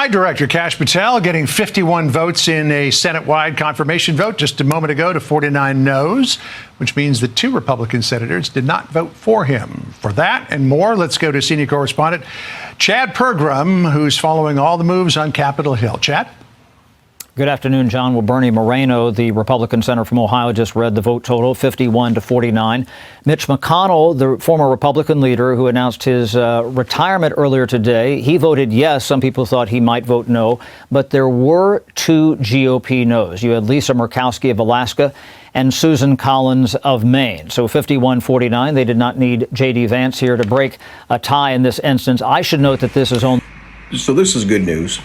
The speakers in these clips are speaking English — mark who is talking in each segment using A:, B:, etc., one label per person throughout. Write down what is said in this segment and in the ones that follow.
A: Hi, Director Kash Patel getting 51 votes in a Senate-wide confirmation vote just a moment ago to 49 noes, which means that 2 Republican senators did not vote for him. For that and more, let's go to senior correspondent Chad Pergram, who's following all the moves on Capitol Hill. Chad?
B: Good afternoon, John. Well, Bernie Moreno, the Republican senator from Ohio, just read the vote total, 51 to 49. Mitch McConnell, the former Republican leader who announced his retirement earlier today, he voted yes. Some people thought he might vote no, but there were 2 GOP no's. You had Lisa Murkowski of Alaska and Susan Collins of Maine. So 51-49. They did not need J.D. Vance here to break a tie in this instance. I should note that this is only...
C: So this is good news.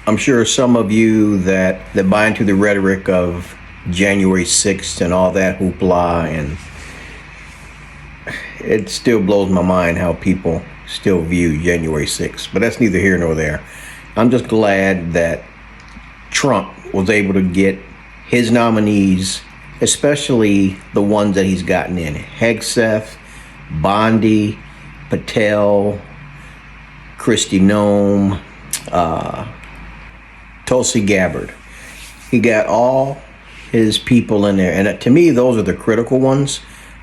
C: I'm sure some of you that buy into the rhetoric of January 6th and all that hoopla, and it still blows my mind how people still view January 6th. But that's neither here nor there. I'm just glad that Trump was able to get his nominees, especially the ones that he's gotten in. Hegseth, Bondi, Patel, Kristi Noem, Tulsi Gabbard. He got all his people in there. And to me, those are the critical ones.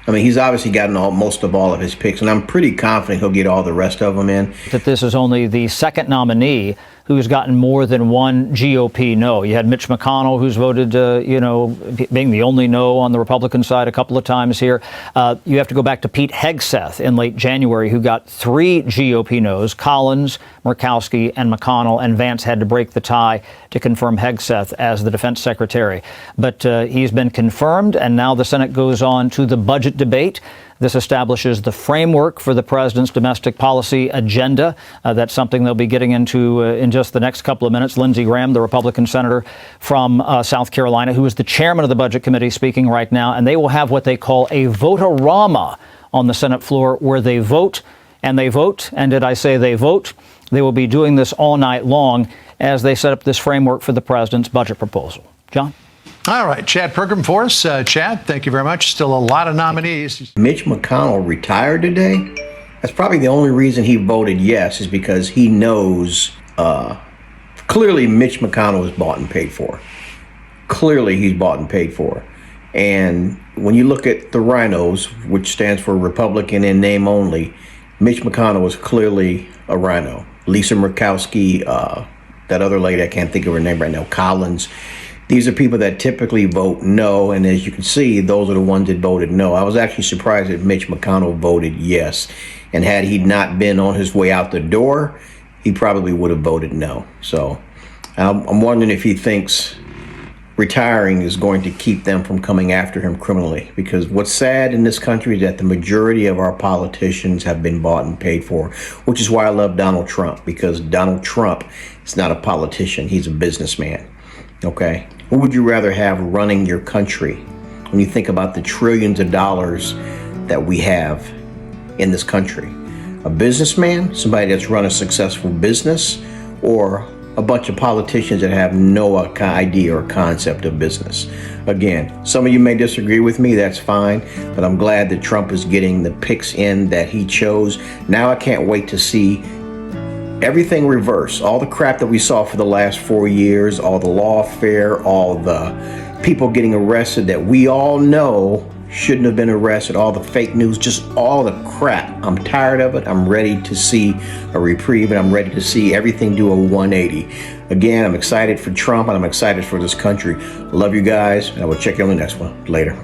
C: I mean, he's obviously gotten most of all of his picks, and I'm pretty confident he'll get all the rest of them in.
B: That this is only the second nominee who's gotten more than one GOP no. You had Mitch McConnell, who's voted, being the only no on the Republican side a couple of times here. You have to go back to Pete Hegseth in late January, who got 3 GOP no's, Collins, Murkowski, and McConnell, and Vance had to break the tie to confirm Hegseth as the defense secretary. But he's been confirmed, and now the Senate goes on to the budget debate. This establishes the framework for the president's domestic policy agenda. That's something they'll be getting into in just the next couple of minutes. Lindsey Graham, the Republican senator from South Carolina, who is the chairman of the Budget Committee, speaking right now. And they will have what they call a vote-a-rama on the Senate floor, where they vote and they vote. And did I say they vote? They will be doing this all night long as they set up this framework for the president's budget proposal. John?
A: All right, Chad Pergram for us. Chad, thank you very much. Still a lot of nominees.
C: Mitch McConnell retired today. That's probably the only reason he voted yes, is because he knows clearly Mitch McConnell is bought and paid for. Clearly he's bought and paid for. And when you look at the rhinos, which stands for Republican in name only, Mitch McConnell was clearly a rhino. Lisa Murkowski, that other lady, I can't think of her name right now, Collins. These are people that typically vote no, and as you can see, those are the ones that voted no. I was actually surprised that Mitch McConnell voted yes, and had he not been on his way out the door, he probably would have voted no. So I'm wondering if he thinks retiring is going to keep them from coming after him criminally, because what's sad in this country is that the majority of our politicians have been bought and paid for, which is why I love Donald Trump, because Donald Trump is not a politician, he's a businessman. Okay, who would you rather have running your country when you think about the trillions of dollars that we have in this country? A businessman, somebody that's run a successful business, or a bunch of politicians that have no idea or concept of business? Again, some of you may disagree with me, that's fine, but I'm glad that Trump is getting the picks in that he chose. Now I can't wait to see everything reverse. All the crap that we saw for the last 4 years, all the lawfare, all the people getting arrested that we all know shouldn't have been arrested, all the fake news, just all the crap. I'm tired of it. I'm ready to see a reprieve, and I'm ready to see everything do a 180. Again, I'm excited for Trump, and I'm excited for this country. Love you guys, and I will check you on the next one. Later.